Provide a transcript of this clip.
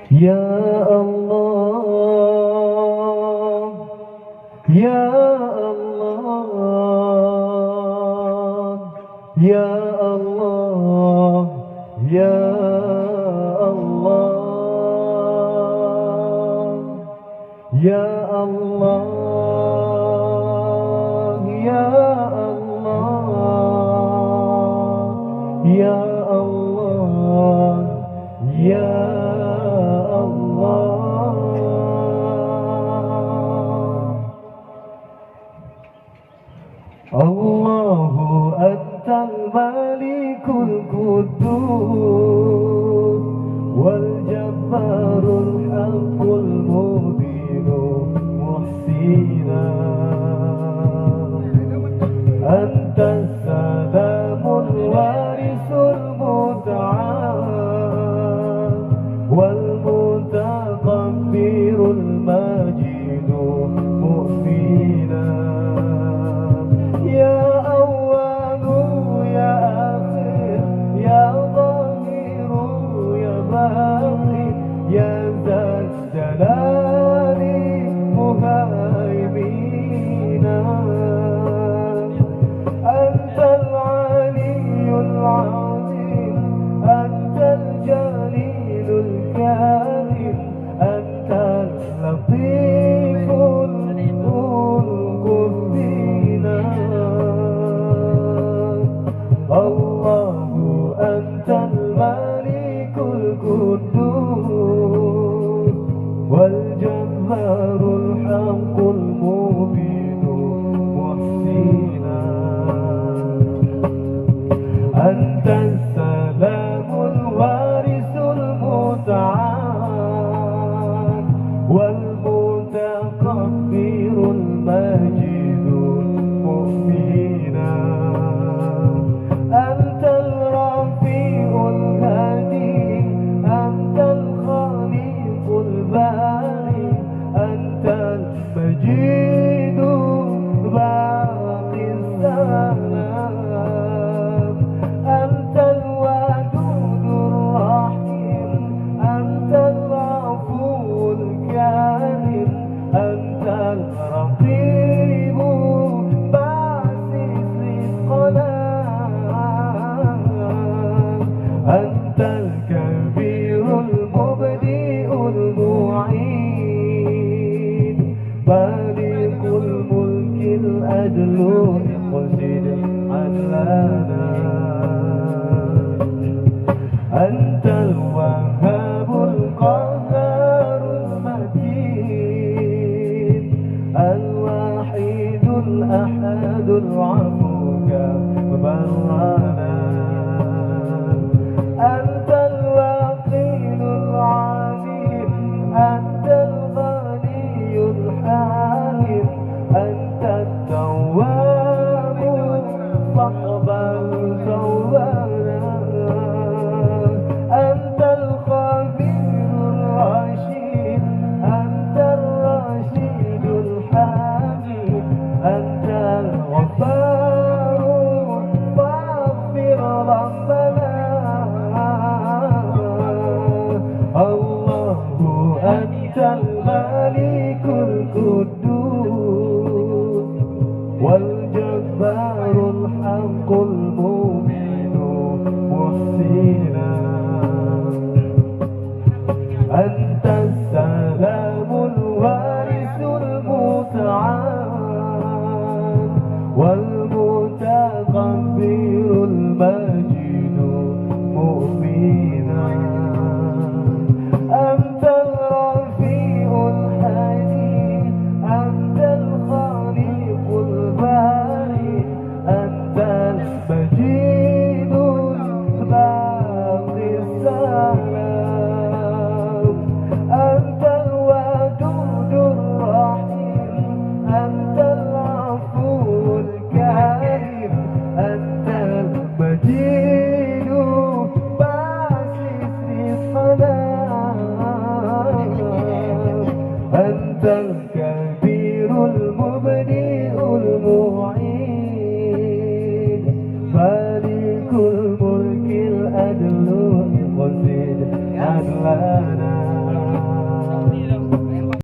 Ya Allah, Ya Allah, Ya Allah, Ya Allah, Ya Allah, Ya Allah, Ya Allah, Ya Allahu antal malikul quddus wal jabbarul haqqul mubinu muhsina antas salamul warisul muta'al wal mutaqabbirul majidu mu'mina يا ذا الجلال مهيمنا أنت العلي العظيم أنت الجليل الكريم أنت اللطيف القلب فينا الله أنت الملك القدوس والجبار الحق المبين محسنا أنت السلام الوارث المتعال والمتكبر المجيد مؤمنا أنت الرفيع الهادي أنت الخالق الباري أنت المجيد باقي السلام أنت الودود الرحيم أنت العفو الكريم أنت الرقيب باسط القلم أنت الكبير المبدئ المعيد مالك الملك الأجل اقصد عدلنا أنت الوهاب القهار المتين الوحيد الأحد العفو برنا أنت الوكيل العليم أنت الغني الحليم أنت التواب فاقبل توبنا أنت الخبير الرشيد أنت الرشيد الحميد أنت الغفار فاغفر ربنا الله أنت الملك القدوس والجبار الحق المبين محسنا أنت السلام الوارث المتعال والمتكبر المجيد مؤمنا أنت الرفيع الحليم أنت الخالق الباري أنت المجيد باقي السلام أنت الودود الرحيم أنت العفو الكريم أنت المجيد باسط القلم أنت الكبير المبدئ المعيد مالك الملك الأدل قصد عدلنا